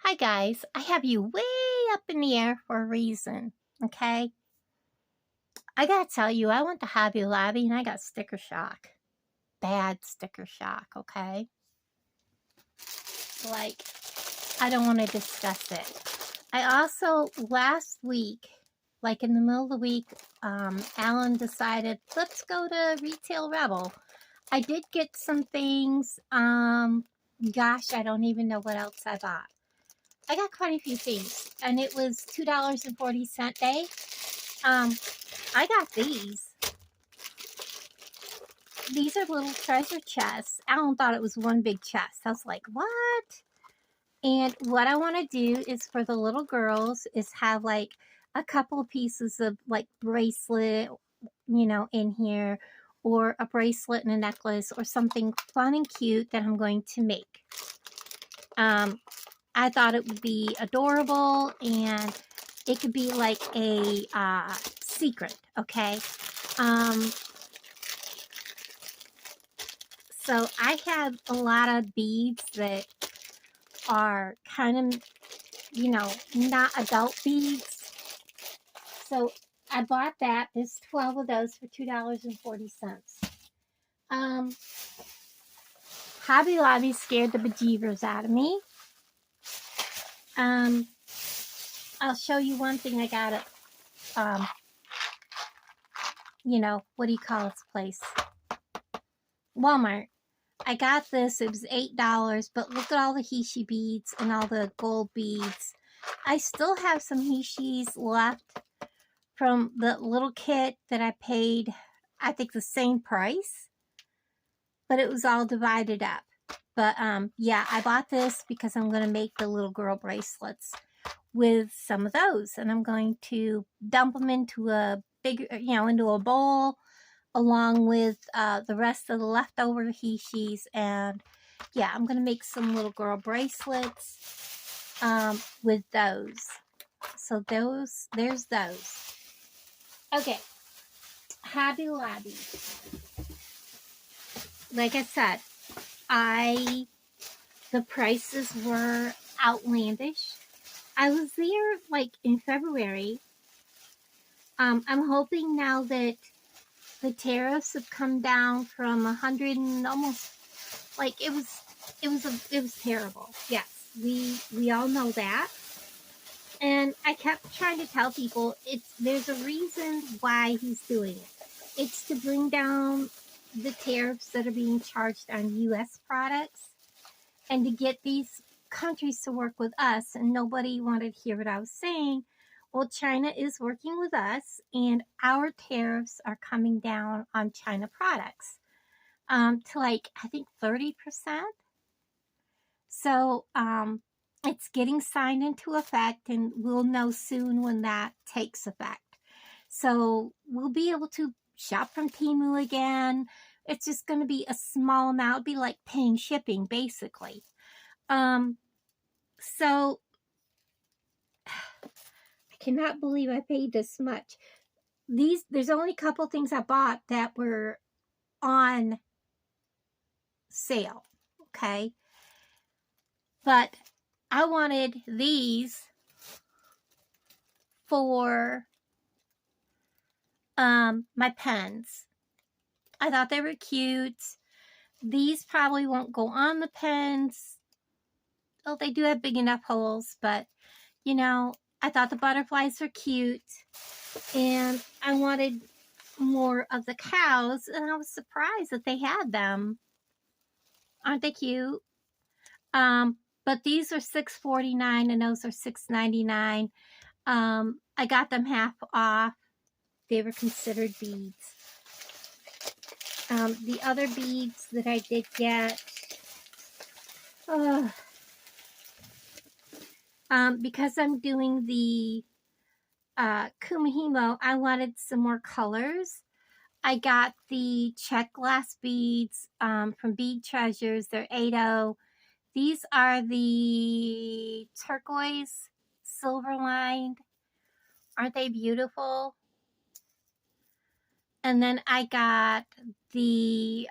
Hi guys, I have you way up in the air for a reason, okay? I gotta tell you, I went to Hobby Lobby and I got sticker shock. Bad sticker shock, okay? Like, I don't want to discuss it. I also, last week, like in the middle of the week, Alan decided, let's go to Retail Rebel. I did get some things, gosh, I don't even know what else I bought. I got quite a few things, and it was $2.40 day. I got these. These are little treasure chests. Alan thought it was one big chest. I was like, what? And what I want to do is for the little girls is have like a couple of pieces of like bracelet, in here, or a bracelet and a necklace, or something fun and cute that I'm going to make. I thought it would be adorable, and it could be like a secret, okay? So I have a lot of beads that are kind of, not adult beads. So I bought that. There's 12 of those for $2.40. Hobby Lobby scared the bejeebers out of me. I'll show you one thing I got at, what do you call this place? Walmart. I got this. It was $8, but look at all the Heishi beads and all the gold beads. I still have some Heishis left from the little kit that I paid, I think, the same price, but it was all divided up. But yeah, I bought this because I'm going to make the little girl bracelets with some of those, and I'm going to dump them into a big, into a bowl along with the rest of the leftover Heishis. And yeah, I'm going to make some little girl bracelets with those. So there's those. Okay, Hobby Lobby. Like I said, the prices were outlandish. I was there like in February. I'm hoping now that the tariffs have come down from 100 and almost, like, it was terrible. Yes, we all know that. And I kept trying to tell people there's a reason why he's doing it. It's to bring down the tariffs that are being charged on U.S. products, and to get these countries to work with us. And nobody wanted to hear what I was saying. Well, China is working with us, and our tariffs are coming down on China products to like, I think, 30%. So it's getting signed into effect, and we'll know soon when that takes effect. So we'll be able to shop from Temu again. It's just going to be a small amount. It'll be like paying shipping, basically. So I cannot believe I paid this much. There's only a couple things I bought that were on sale, okay? But I wanted these for my pens. I thought they were cute. These probably won't go on the pens. Oh, they do have big enough holes, but I thought the butterflies are cute, and I wanted more of the cows, and I was surprised that they had them. Aren't they cute? But these are $6.49 and those are $6.99. I got them half off. They were considered beads. The other beads that I did get, because I'm doing the Kumihimo, I wanted some more colors. I got the check glass beads from Bead Treasures. They're 8.0. These are the turquoise silver lined. Aren't they beautiful? And then I got the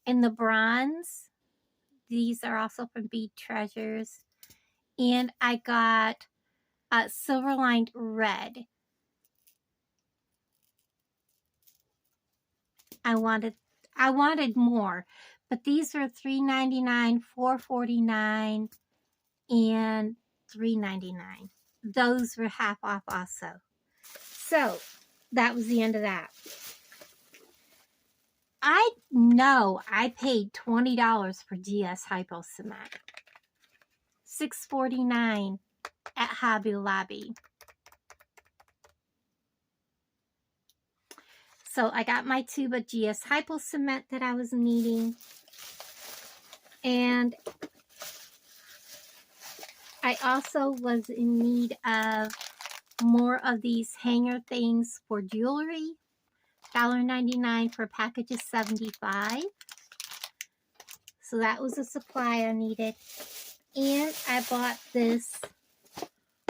in the bronze. These are also from Bead Treasures. And I got silver lined red. I wanted more, but these are $3.99, $4.49, and $3.99. Those were half off also. So that was the end of that. I know I paid $20 for GS Hypo Cement. $6.49 at Hobby Lobby. So I got my tube of GS Hypo Cement that I was needing. And I also was in need of more of these hanger things for jewelry. $1.99 for a package of 75. So that was a supply I needed. And I bought this,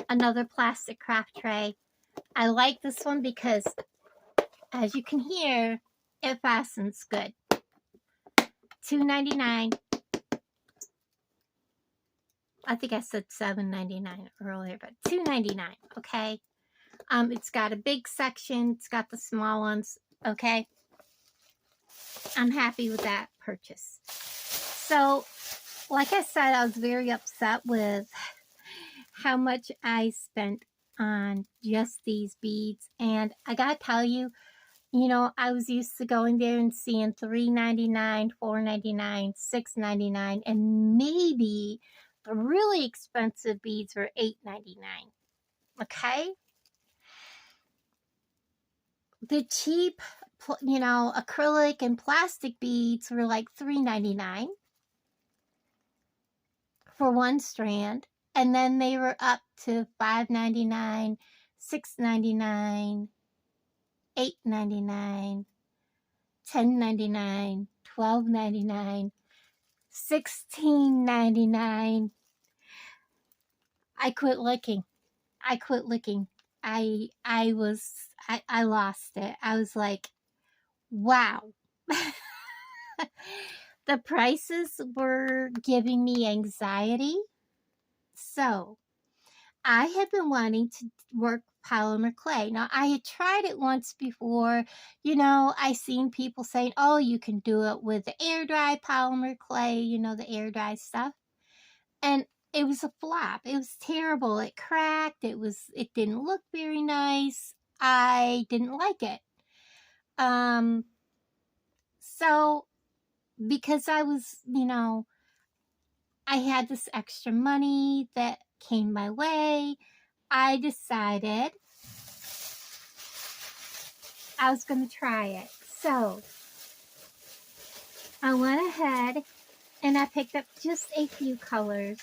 another plastic craft tray. I like this one because, as you can hear, it fastens good. $2.99. I think I said $7.99 earlier, but $2.99, okay? It's got a big section. It's got the small ones, okay? I'm happy with that purchase. So, like I said, I was very upset with how much I spent on just these beads. And I gotta tell you, you know, I was used to going there and seeing $3.99, $4.99, $6.99, and maybe the really expensive beads were $8.99. Okay? The cheap, you know, acrylic and plastic beads were like $3.99 for one strand. And then they were up to $5.99, $6.99, $8.99, $10.99, $12.99, $16.99. I quit looking. I lost it. I was like, wow. The prices were giving me anxiety. So I had been wanting to work polymer clay. Now, I had tried it once before. You know, I seen people saying, oh, you can do it with the air dry polymer clay, you know, the air dry stuff. And it was a flop. It was terrible. It cracked. It didn't look very nice. I didn't like it. So because I was, you know, I had this extra money that came my way, I decided I was going to try it. So I went ahead and I picked up just a few colors.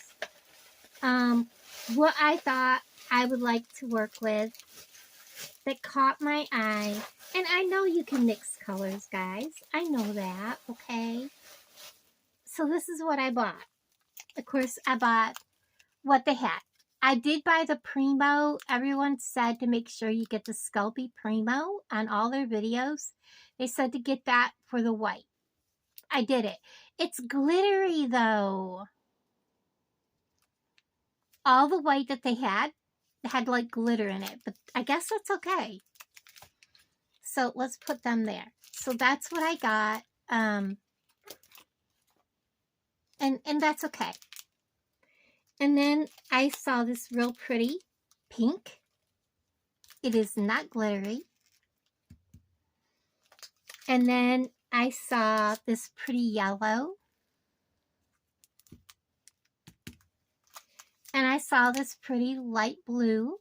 What I thought I would like to work with that caught my eye. And I know you can mix colors, guys. I know that, okay? So this is what I bought. Of course, I bought what they had. I did buy the Primo. Everyone said to make sure you get the Sculpey Primo on all their videos. They said to get that for the white. I did it. It's glittery, though. All the white that they had like glitter in it, but I guess that's okay. So let's put them there. So that's what I got, and that's okay. And then I saw this real pretty pink. It is not glittery. And then I saw this pretty yellow. And I saw this pretty light blue.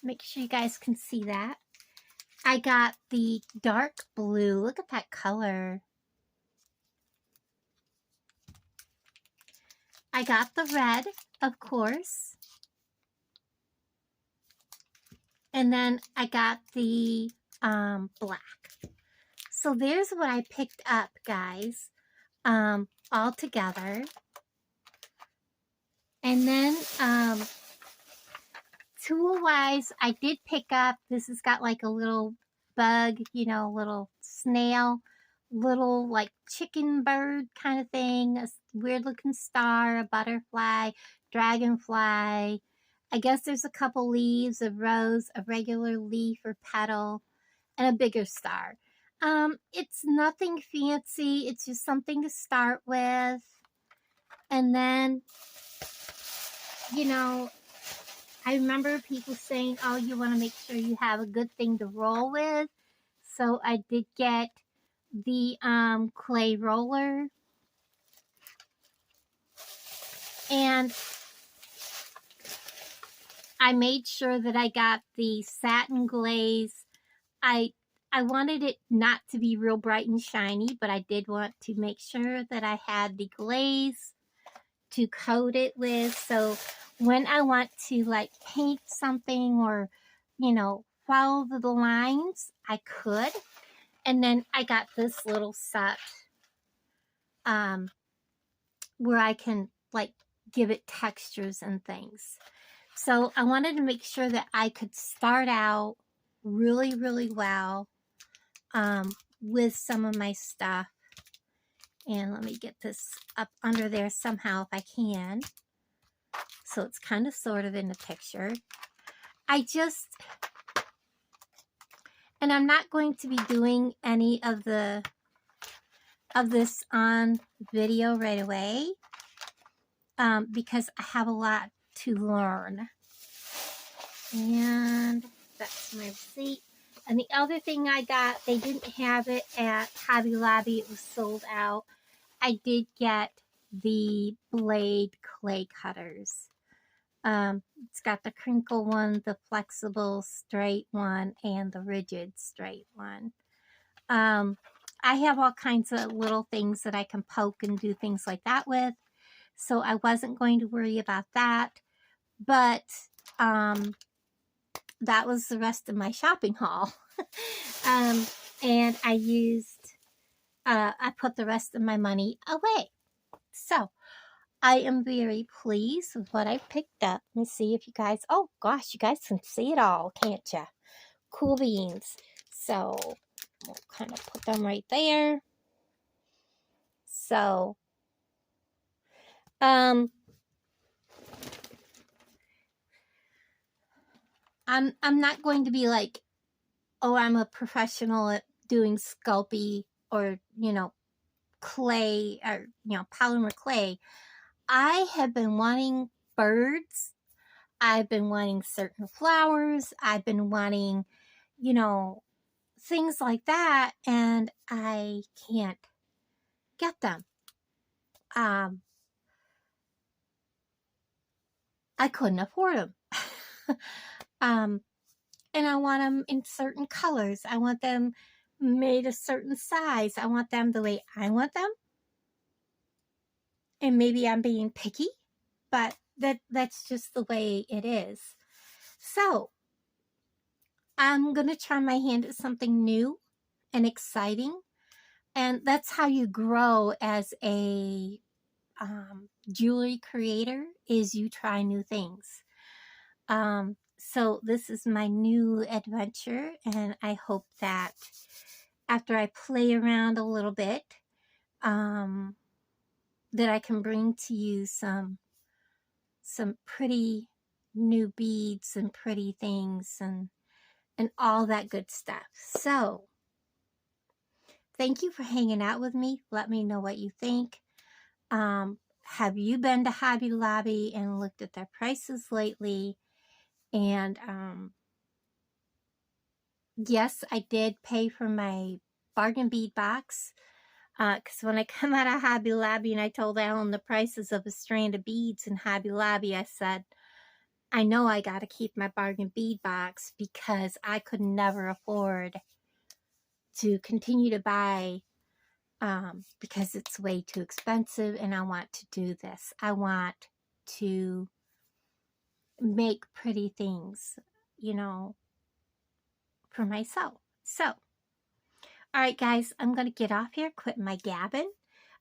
Make sure you guys can see that. I got the dark blue. Look at that color. I got the red, of course. And then I got the black. So there's what I picked up, guys, all together. And then tool-wise, I did pick up, this has got like a little bug, you know, little snail little like chicken bird kind of thing, a weird looking star, a butterfly, dragonfly. I guess there's a couple leaves, a rose, a regular leaf or petal, and a bigger star. It's nothing fancy. It's just something to start with. And then, you know, I remember people saying, oh, you want to make sure you have a good thing to roll with. So I did get the clay roller. And I made sure that I got the satin glaze. I wanted it not to be real bright and shiny, but I did want to make sure that I had the glaze to coat it with. So when I want to like paint something or, you know, follow the lines, I could. And then I got this little set where I can like give it textures and things. So I wanted to make sure that I could start out really, really well with some of my stuff. And let me get this up under there somehow if I can. So it's kind of sort of in the picture. And I'm not going to be doing any of this on video right away because I have a lot to learn. And that's my receipt. And the other thing I got, they didn't have it at Hobby Lobby. It was sold out. I did get the blade clay cutters. It's got the crinkle one, the flexible straight one, and the rigid straight one. I have all kinds of little things that I can poke and do things like that with. So I wasn't going to worry about that. But that was the rest of my shopping haul. And I used, I put the rest of my money away. So I am very pleased with what I picked up. Let me see if you guys, oh gosh, you guys can see it all, can't you? Cool beans. So we'll kind of put them right there. So, I'm not going to be like, oh, I'm a professional at doing Sculpey or, you know, clay or, you know, polymer clay. I have been wanting birds. I've been wanting certain flowers. I've been wanting, you know, things like that. And I can't get them. I couldn't afford them. And I want them in certain colors. I want them made a certain size. I want them the way I want them. And maybe I'm being picky, but that's just the way it is. So I'm going to try my hand at something new and exciting. And that's how you grow as a jewelry creator, is you try new things. So this is my new adventure, and I hope that after I play around a little bit, that I can bring to you some pretty new beads and pretty things and all that good stuff. So thank you for hanging out with me. Let me know what you think. Have you been to Hobby Lobby and looked at their prices lately? And yes, I did pay for my bargain bead box. Because when I come out of Hobby Lobby and I told Alan the prices of a strand of beads in Hobby Lobby, I said, I know I got to keep my bargain bead box because I could never afford to continue to buy because it's way too expensive, and I want to do this. I want to make pretty things, you know, for myself. So, all right, guys, I'm going to get off here, quit my gabbing.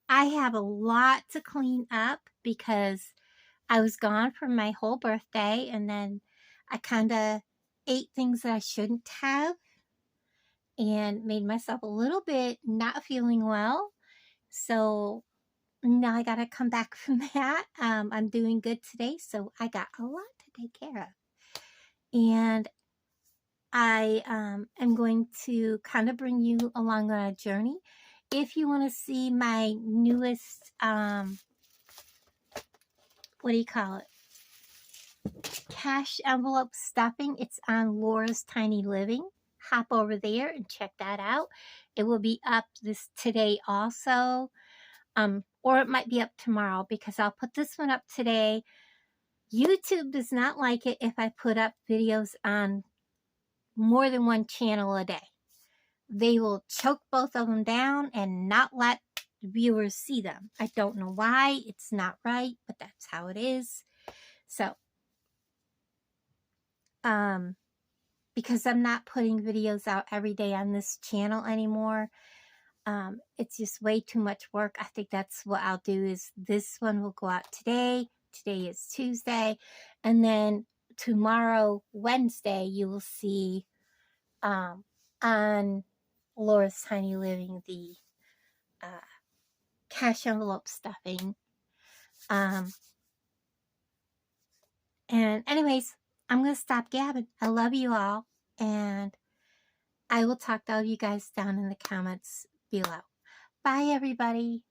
I have a lot to clean up because I was gone for my whole birthday, and then I kind of ate things that I shouldn't have. and made myself a little bit not feeling well. So now I got to come back from that. I'm doing good today, so I got a lot to take care of. And I am going to kind of bring you along on a journey. If you want to see my newest, what do you call it? Cash envelope stuffing. It's on Laura's Tiny Living. Hop over there and check that out. It will be up today also. Or it might be up tomorrow because I'll put this one up today. YouTube does not like it if I put up videos on more than one channel a day. They will choke both of them down and not let viewers see them. I don't know why. It's not right, but that's how it is. So, because I'm not putting videos out every day on this channel anymore, it's just way too much work. I think that's what I'll do is this one will go out today. Today is Tuesday. And then tomorrow, Wednesday, you will see on Laura's Tiny Living the cash envelope stuffing. And anyways, I'm going to stop gabbing. I love you all. And I will talk to all you guys down in the comments below. Bye, everybody.